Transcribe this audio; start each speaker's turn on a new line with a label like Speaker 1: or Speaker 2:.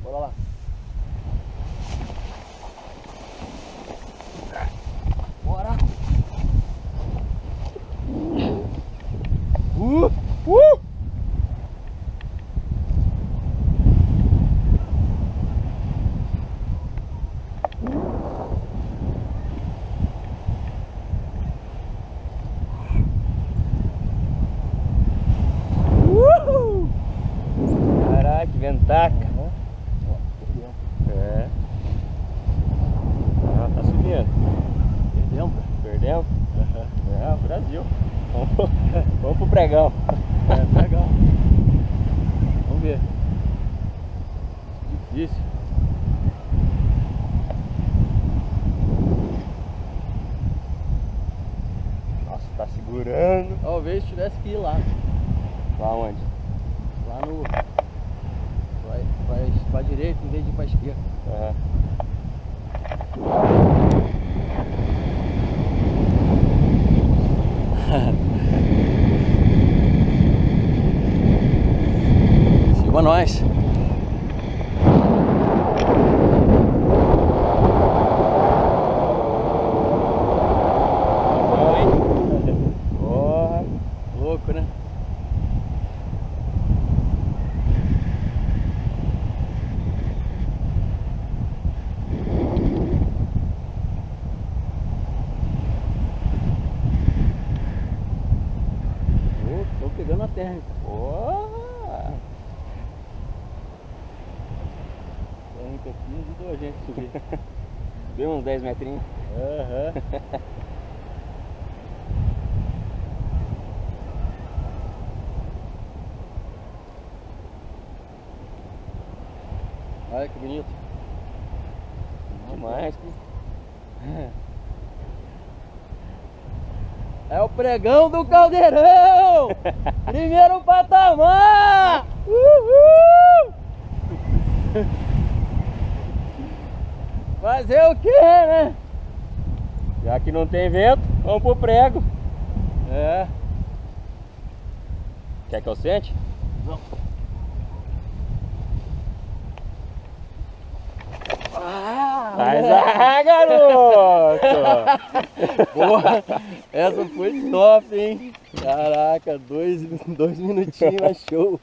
Speaker 1: Bora lá. Bora. Uh!
Speaker 2: Caraca, que ventaca. É. Ah, tá subindo. Perdemos? É, Brasil. Vamos pro pregão.
Speaker 1: É, legal. Vamos ver. Difícil.
Speaker 2: Nossa, tá segurando.
Speaker 1: Talvez tivesse que ir lá.
Speaker 2: Lá onde?
Speaker 1: Lá no... Vai pra direita em vez de ir pra esquerda.
Speaker 2: Aham.
Speaker 1: Siga nós.
Speaker 2: Porra.
Speaker 1: Louco, né? Tô pegando a terra.
Speaker 2: Porra.
Speaker 1: Térmica aqui ajudou a gente a subir.
Speaker 2: Deu uns 10 metrinhos.
Speaker 1: Aham. Olha que bonito.
Speaker 2: Demais.
Speaker 1: É o pregão do Caldeirão! Primeiro patamar! Uhul! Fazer o que, né?
Speaker 2: Já que não tem vento, vamos pro prego.
Speaker 1: É.
Speaker 2: Quer que eu sente?
Speaker 1: Não.
Speaker 2: Mas garoto!
Speaker 1: Porra, essa foi top, hein? Caraca, dois minutinhos, mas show.